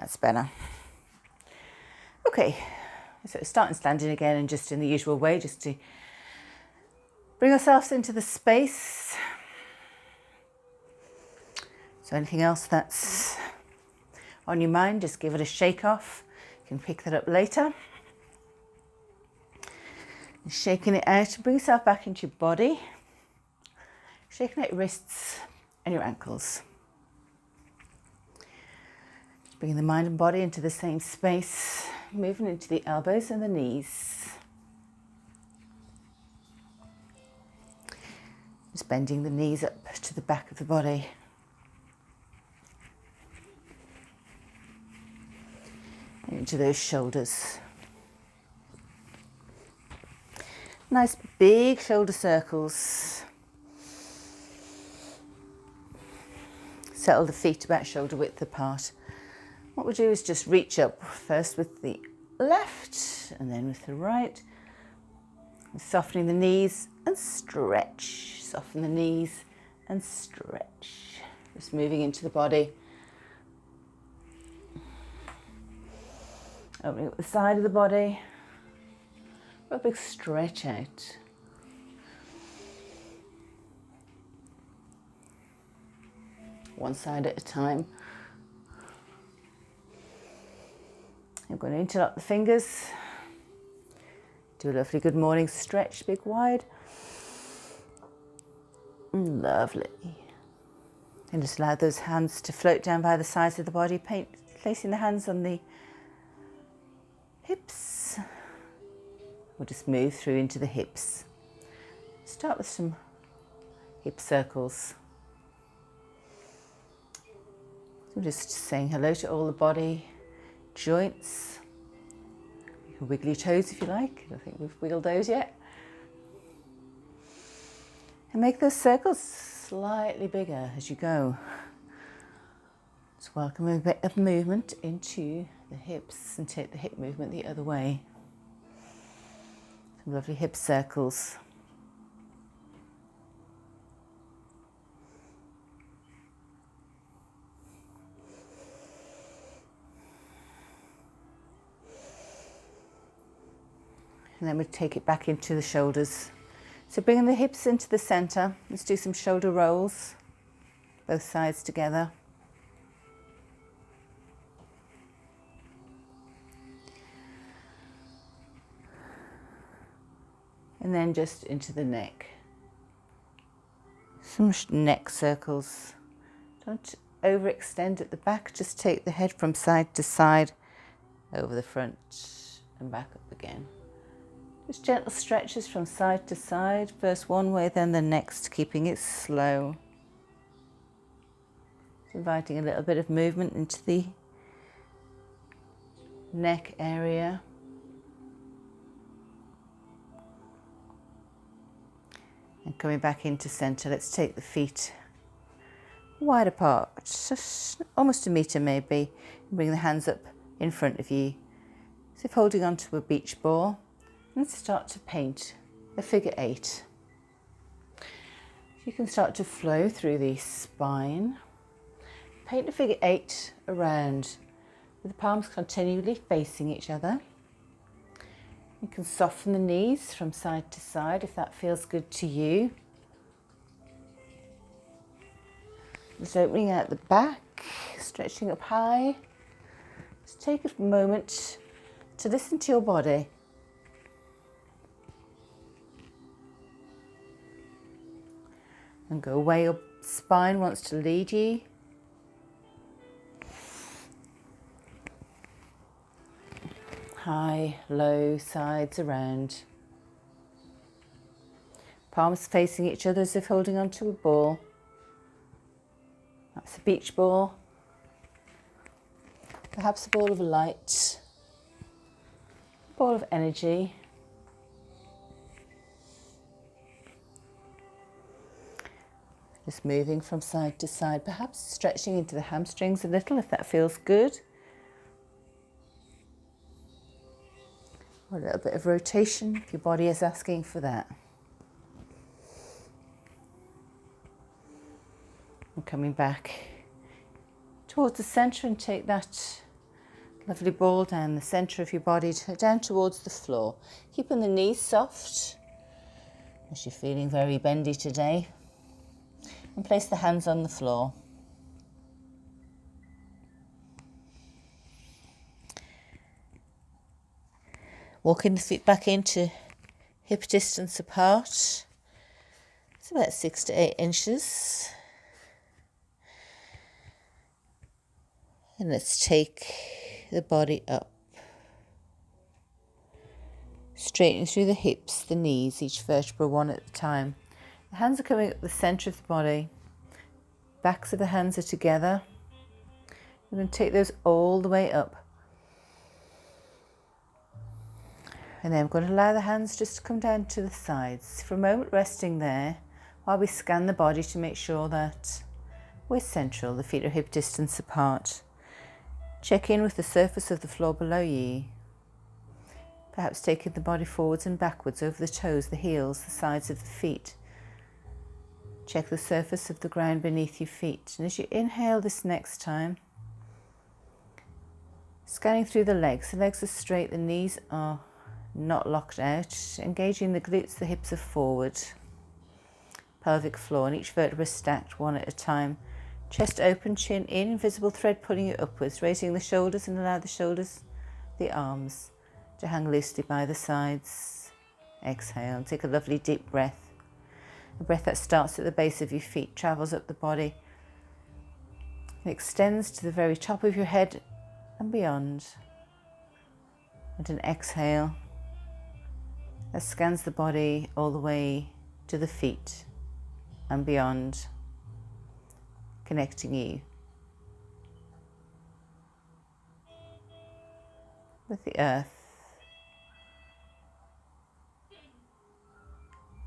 That's better. Okay, so starting standing again, and just in the usual way, just to bring ourselves into the space. So anything else that's on your mind, just give it a shake off. You can pick that up later. And shaking it out, bring yourself back into your body. Shaking out your wrists and your ankles. Bringing the mind and body into the same space, moving into the elbows and the knees. Just bending the knees up to the back of the body. And into those shoulders. Nice big shoulder circles. Settle the feet about shoulder width apart. What we'll do is just reach up first with the left and then with the right. Softening the knees and stretch. Soften the knees and stretch. Just moving into the body. Opening up the side of the body. A big stretch out. One side at a time. I'm going to interlock the fingers. Do a lovely good morning stretch, big wide. Lovely. And just allow those hands to float down by the sides of the body, placing the hands on the hips. We'll just move through into the hips. Start with some hip circles. So just saying hello to all the body joints. You can wiggle your toes if you like. I don't think we've wiggled those yet. And make those circles slightly bigger as you go. Just welcome a bit of movement into the hips and take the hip movement the other way. Some lovely hip circles. And then we take it back into the shoulders. So bringing the hips into the center. Let's do some shoulder rolls, both sides together. And then just into the neck. Some neck circles. Don't overextend at the back, just take the head from side to side, over the front and back up again. Just gentle stretches from side to side, first one way, then the next, keeping it slow. Just inviting a little bit of movement into the neck area. And coming back into center, let's take the feet wide apart, just almost a meter maybe. Bring the hands up in front of you, as if holding onto a beach ball. And start to paint a figure 8. You can start to flow through the spine. Paint a figure 8 around with the palms continually facing each other. You can soften the knees from side to side if that feels good to you. Just opening out the back, stretching up high. Just take a moment to listen to your body. And go where your spine wants to lead you. High, low, sides around. Palms facing each other as if holding onto a ball. That's a beach ball. Perhaps a ball of light. A ball of energy. Just moving from side to side, perhaps stretching into the hamstrings a little if that feels good. Or a little bit of rotation if your body is asking for that. And coming back towards the centre, and take that Lovely ball down the centre of your body, down towards the floor. Keeping the knees soft, as you're feeling very bendy today. And place the hands on the floor. Walking the feet back into hip distance apart. It's about 6 to 8 inches. And let's take the body up. Straightening through the hips, the knees, each vertebra one at a time. The hands are coming up the centre of the body. Backs of the hands are together. We're going to take those all the way up. And then I'm going to allow the hands just to come down to the sides. For a moment, resting there while we scan the body to make sure that we're central. The feet are hip distance apart. Check in with the surface of the floor below you. Perhaps taking the body forwards and backwards over the toes, the heels, the sides of the feet. Check the surface of the ground beneath your feet. And as you inhale this next time, scanning through the legs are straight, the knees are not locked out, engaging the glutes, the hips are forward, pelvic floor, and each vertebra stacked one at a time. Chest open, chin in, invisible thread pulling you upwards, raising the shoulders, and allow the shoulders, the arms, to hang loosely by the sides. Exhale and take a lovely deep breath. A breath that starts at the base of your feet, travels up the body, and extends to the very top of your head and beyond. And an exhale that scans the body all the way to the feet and beyond, connecting you with the earth,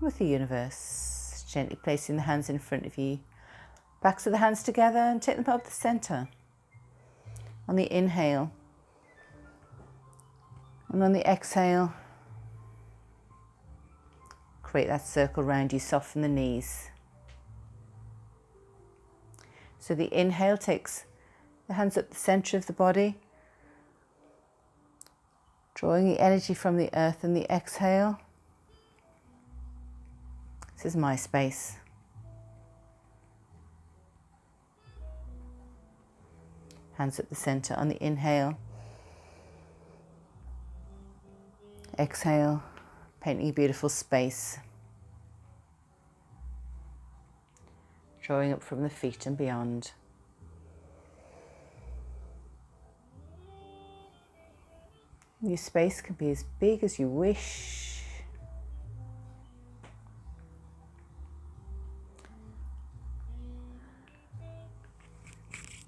with the universe. Gently placing the hands in front of you, backs of the hands together, and take them up the center. On the inhale and on the exhale, create that circle around you, soften the knees. So the inhale takes the hands up the center of the body, drawing the energy from the earth, and the exhale. This is my space. Hands at the center on the inhale. Exhale, painting a beautiful space. Drawing up from the feet and beyond. Your space can be as big as you wish.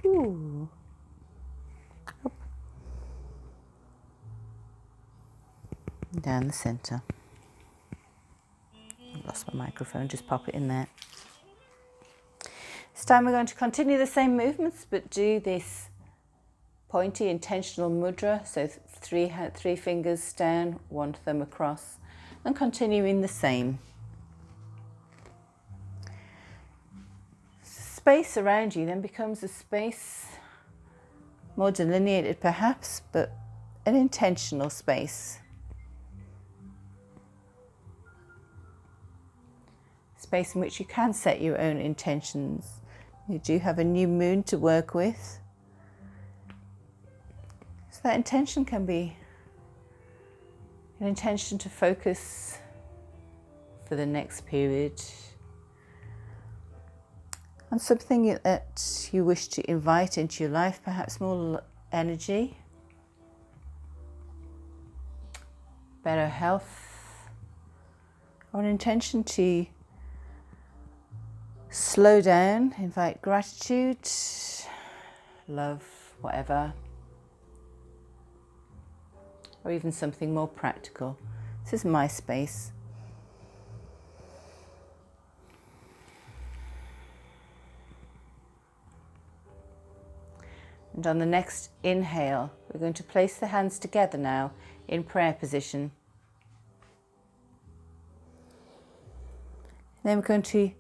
Ooh. Up. Down the center. I've lost my microphone, just pop it in there. This time we're going to continue the same movements, but do this pointy intentional mudra, so three fingers down, one thumb across, and continuing the same. Space around you then becomes a space more delineated perhaps, but an intentional space. Space in which you can set your own intentions. You do have a new moon to work with. So that intention can be an intention to focus for the next period on something that you wish to invite into your life, perhaps more energy, better health, or an intention to slow down, invite gratitude, love, whatever, or even something more practical. This is my space. And on the next inhale, we're going to place the hands together now in prayer position. Then we're going to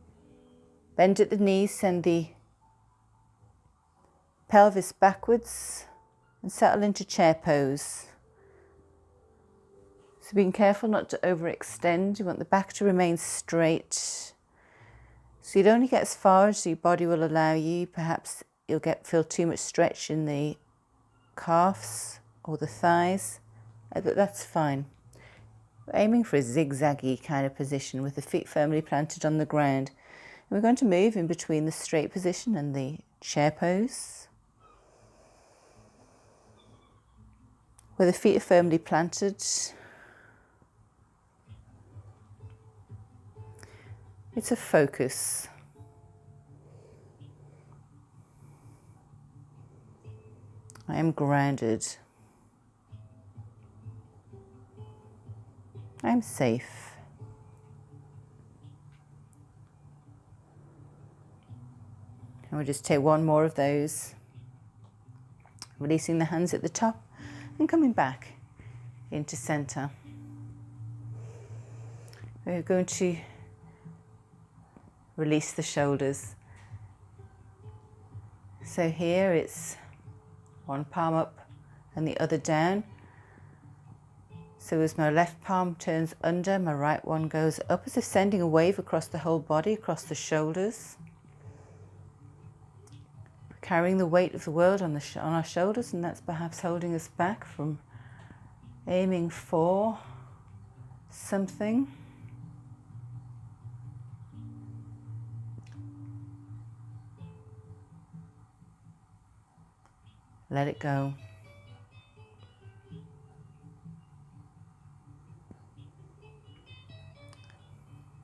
bend at the knees, send the pelvis backwards, and settle into chair pose. So being careful not to overextend. You want the back to remain straight. So you'd only get as far as your body will allow you. Perhaps you'll feel too much stretch in the calves or the thighs, but that's fine. We're aiming for a zigzaggy kind of position with the feet firmly planted on the ground. And we're going to move in between the straight position and the chair pose, where the feet are firmly planted. It's a focus. I am grounded. I am safe. And we'll just take one more of those, releasing the hands at the top and coming back into center. We're going to release the shoulders. So here it's one palm up and the other down. So as my left palm turns under, my right one goes up, as if sending a wave across the whole body, across the shoulders. We're carrying the weight of the world on our shoulders, and that's perhaps holding us back from aiming for something. Let it go.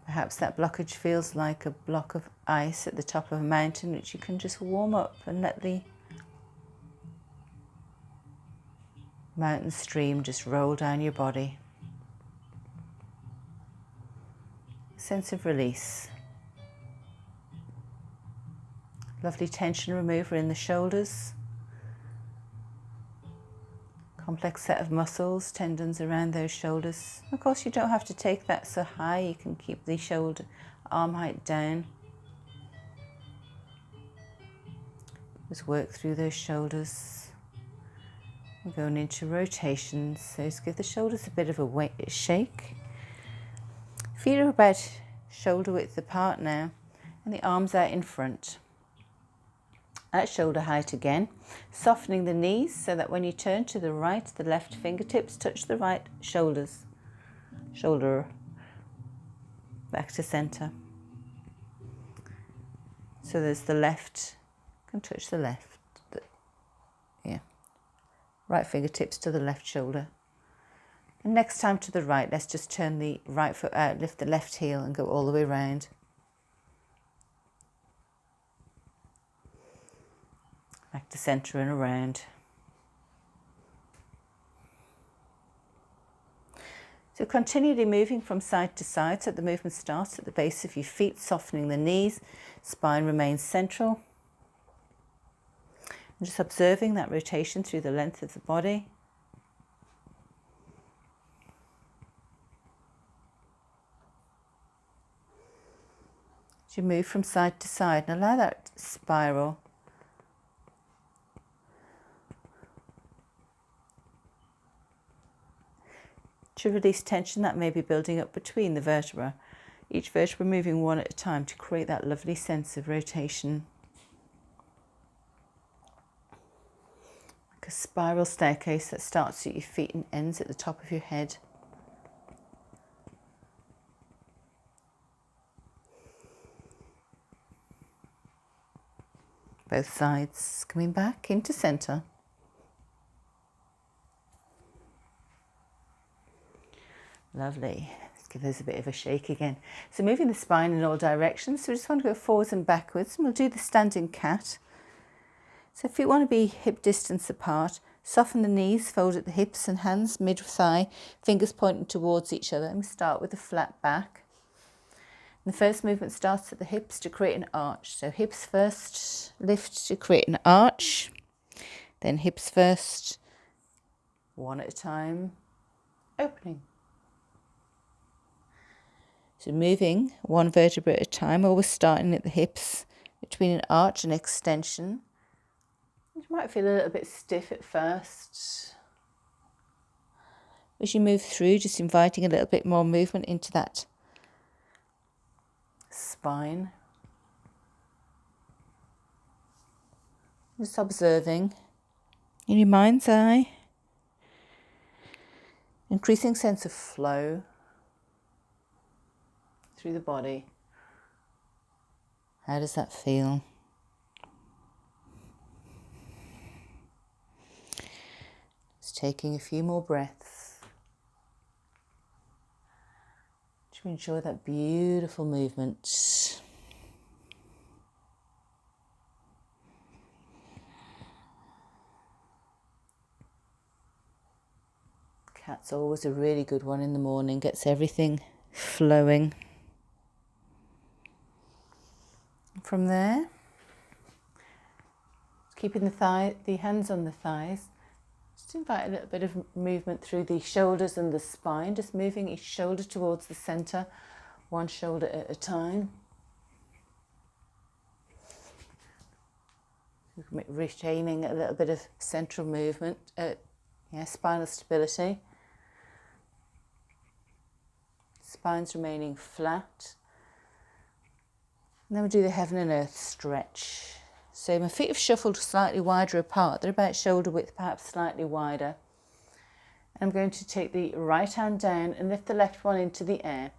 Perhaps that blockage feels like a block of ice at the top of a mountain, which you can just warm up and let the mountain stream just roll down your body. A sense of release. Lovely tension remover in the shoulders. Complex set of muscles, tendons around those shoulders. Of course, you don't have to take that so high. You can keep the shoulder, arm height down. Just work through those shoulders. We're going into rotations, so just give the shoulders a bit of a shake. Feet are about shoulder width apart now, and the arms out in front. At shoulder height again, softening the knees so that when you turn to the right, the left fingertips touch the right shoulder, back to center. So there's the left, can touch the left, right fingertips to the left shoulder. And next time to the right, let's just turn the right foot out, lift the left heel and go all the way around. Back to center and around. So continually moving from side to side, so the movement starts at the base of your feet, softening the knees, spine remains central. And just observing that rotation through the length of the body. As you move from side to side, and allow that spiral to release tension that may be building up between the vertebrae. Each vertebra moving one at a time to create that lovely sense of rotation. Like a spiral staircase that starts at your feet and ends at the top of your head. Both sides coming back into center. Lovely. Let's give those a bit of a shake again. So moving the spine in all directions. So we just want to go forwards and backwards. And we'll do the standing cat. So if you want to be hip distance apart, soften the knees, fold at the hips and hands mid-thigh, fingers pointing towards each other. And we start with a flat back. And the first movement starts at the hips to create an arch. So hips first, lift to create an arch. Then hips first, one at a time, opening. So moving one vertebra at a time, always starting at the hips, between an arch and extension. You might feel a little bit stiff at first. As you move through, just inviting a little bit more movement into that spine. Just observing in your mind's eye. Increasing sense of flow through the body. How does that feel? Just taking a few more breaths to enjoy that beautiful movement. Cat's always a really good one in the morning, gets everything flowing. From there, keeping the hands on the thighs, just invite a little bit of movement through the shoulders and the spine, just moving each shoulder towards the center, one shoulder at a time. Retaining a little bit of central movement, spinal stability. Spine's remaining flat. And then we'll do the heaven and earth stretch. So my feet have shuffled slightly wider apart. They're about shoulder width, perhaps slightly wider. And I'm going to take the right hand down and lift the left one into the air.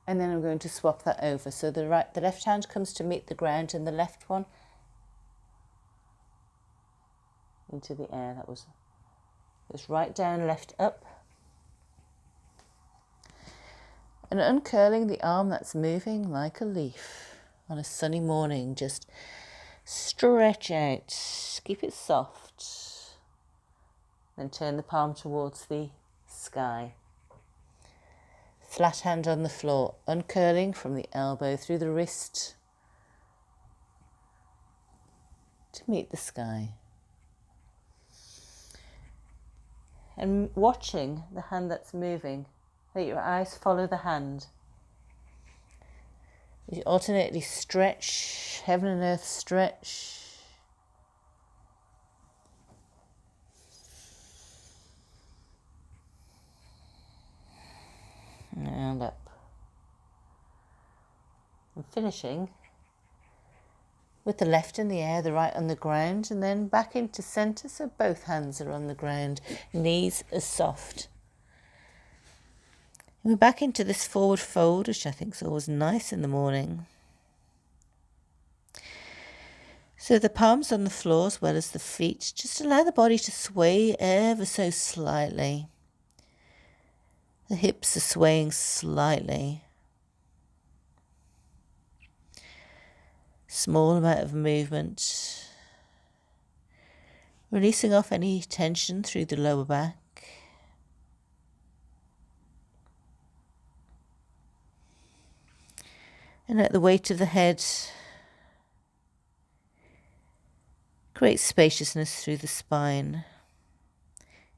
And then I'm going to swap that over. So the left hand comes to meet the ground and the left one into the air. That was right down, left up. And uncurling the arm that's moving like a leaf on a sunny morning. Just stretch out, keep it soft. Then turn the palm towards the sky. Flat hand on the floor, uncurling from the elbow through the wrist to meet the sky. And watching the hand that's moving, let your eyes follow the hand. You alternately stretch, heaven and earth stretch. And up. And finishing with the left in the air, the right on the ground, and then back into centre, so both hands are on the ground, knees are soft. And we're back into this forward fold, which I think is always nice in the morning. So the palms on the floor as well as the feet, just allow the body to sway ever so slightly. The hips are swaying slightly. Small amount of movement. Releasing off any tension through the lower back. And let the weight of the head create spaciousness through the spine.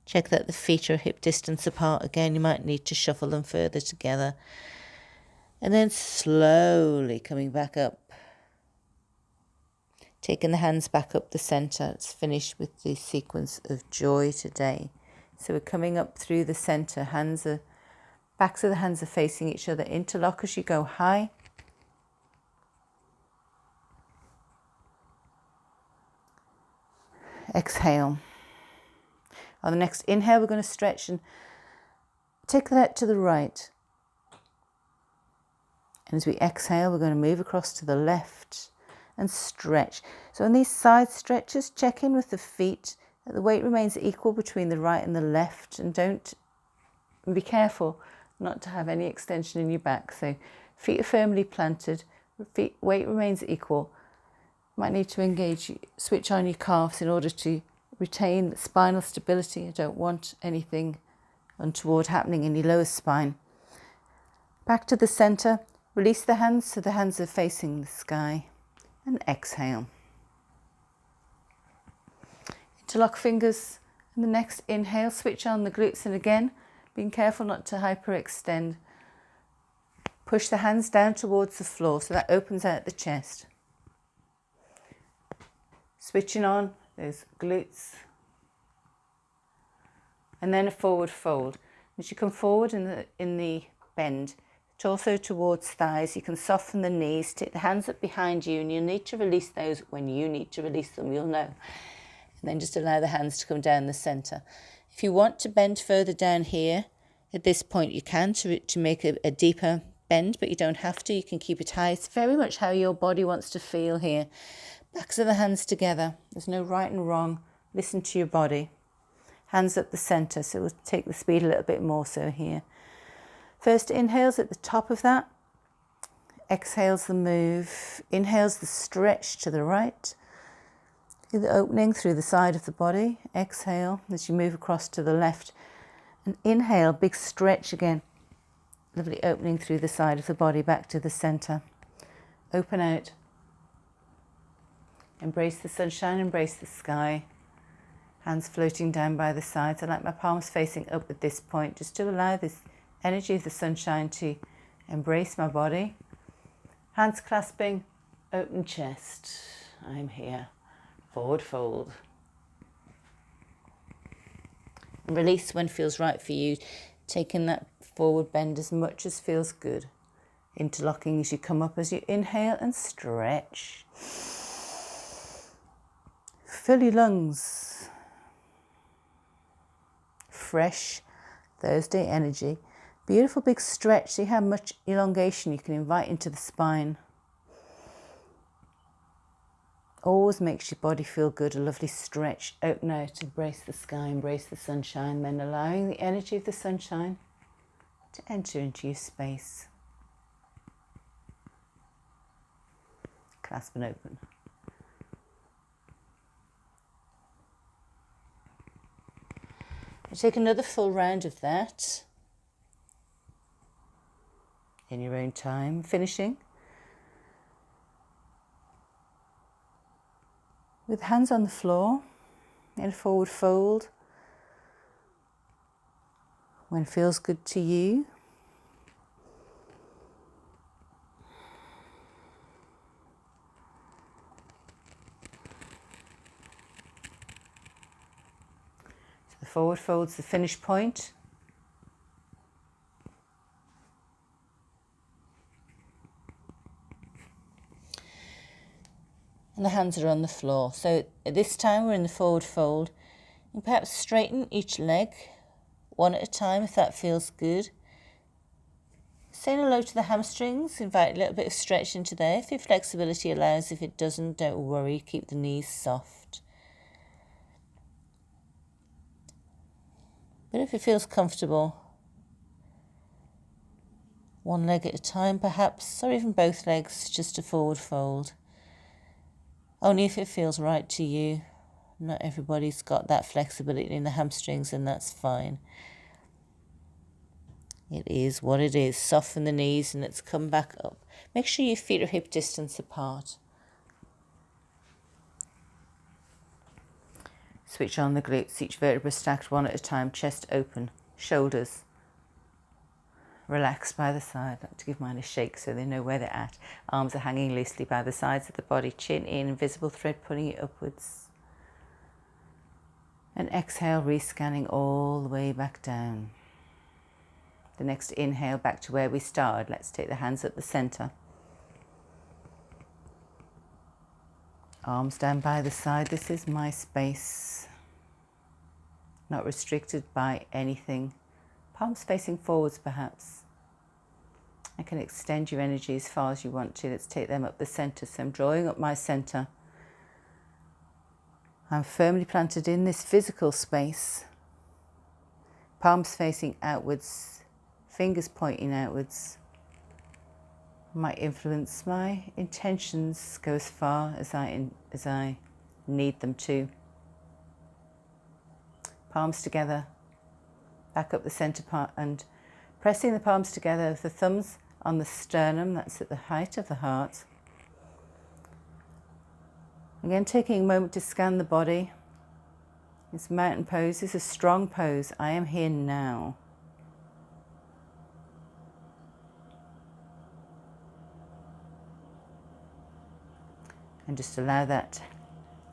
Check that the feet are hip distance apart. Again, you might need to shuffle them further together. And then slowly coming back up. Taking the hands back up the centre. Let's finish with the sequence of joy today. So we're coming up through the centre. Backs of the hands are facing each other. Interlock as you go high. Exhale. On the next inhale, we're going to stretch and take that to the right. And as we exhale, we're going to move across to the left and stretch. So on these side stretches, check in with the feet. The weight remains equal between the right and the left, and be careful not to have any extension in your back. So feet are firmly planted, weight remains equal. Might need to switch on your calves in order to retain spinal stability. I don't want anything untoward happening in your lower spine. Back to the center, release the hands so the hands are facing the sky, and exhale. Interlock fingers, and the next inhale, switch on the glutes, and again, being careful not to hyperextend. Push the hands down towards the floor so that opens out the chest. Switching on those glutes. And then a forward fold. As you come forward in the bend, torso towards thighs, you can soften the knees, take the hands up behind you, and you'll need to release those when you need to release them, you'll know. And then just allow the hands to come down the centre. If you want to bend further down here, at this point you can to make a deeper bend, but you don't have to. You can keep it high. It's very much how your body wants to feel here. Backs of the hands together. There's no right and wrong. Listen to your body. Hands up the centre, so we'll take the speed a little bit more so here. First inhales at the top of that. Exhales the move. Inhales the stretch to the right. Feel the opening through the side of the body. Exhale as you move across to the left. And inhale, big stretch again. Lovely opening through the side of the body back to the centre. Open out. Embrace the sunshine, embrace the sky. Hands floating down by the sides. I like my palms facing up at this point, just to allow this energy of the sunshine to embrace my body. Hands clasping, open chest. I'm here. Forward fold. And release when feels right for you. Taking that forward bend as much as feels good. Interlocking as you come up, as you inhale and stretch. Fill your lungs. Fresh Thursday energy. Beautiful big stretch. See how much elongation you can invite into the spine. Always makes your body feel good. A lovely stretch. Open out, embrace the sky, embrace the sunshine, then allowing the energy of the sunshine to enter into your space. Clasp and open. Take another full round of that in your own time, finishing with hands on the floor in a forward fold when feels good to you. The forward fold's the finish point. And the hands are on the floor. So at this time we're in the forward fold. And perhaps straighten each leg one at a time if that feels good. Saying hello to the hamstrings, invite a little bit of stretch into there if your flexibility allows. If it doesn't, don't worry, keep the knees soft. But if it feels comfortable, one leg at a time perhaps, or even both legs, just a forward fold. Only if it feels right to you. Not everybody's got that flexibility in the hamstrings, and that's fine. It is what it is. Soften the knees and let's come back up. Make sure your feet are hip distance apart. Switch on the glutes, each vertebra stacked one at a time, chest open, shoulders relaxed by the side. I like to give mine a shake so they know where they're at. Arms are hanging loosely by the sides of the body, chin in, invisible thread pulling it upwards. And exhale, rescanning all the way back down. The next inhale back to where we started. Let's take the hands at the centre. Arms down by the side. This is my space. Not restricted by anything. Palms facing forwards perhaps. I can extend your energy as far as you want to. Let's take them up the centre. So I'm drawing up my centre. I'm firmly planted in this physical space. Palms facing outwards. Fingers pointing outwards. My influence, my intentions go as far as I need them to. Palms together, back up the centre part and pressing the palms together, the thumbs on the sternum, that's at the height of the heart. Again, taking a moment to scan the body. This mountain pose is a strong pose. I am here now. And just allow that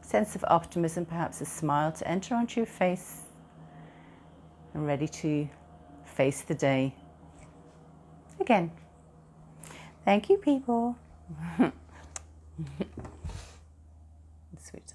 sense of optimism, perhaps a smile to enter onto your face, and ready to face the day again. Thank you, people. Sweet.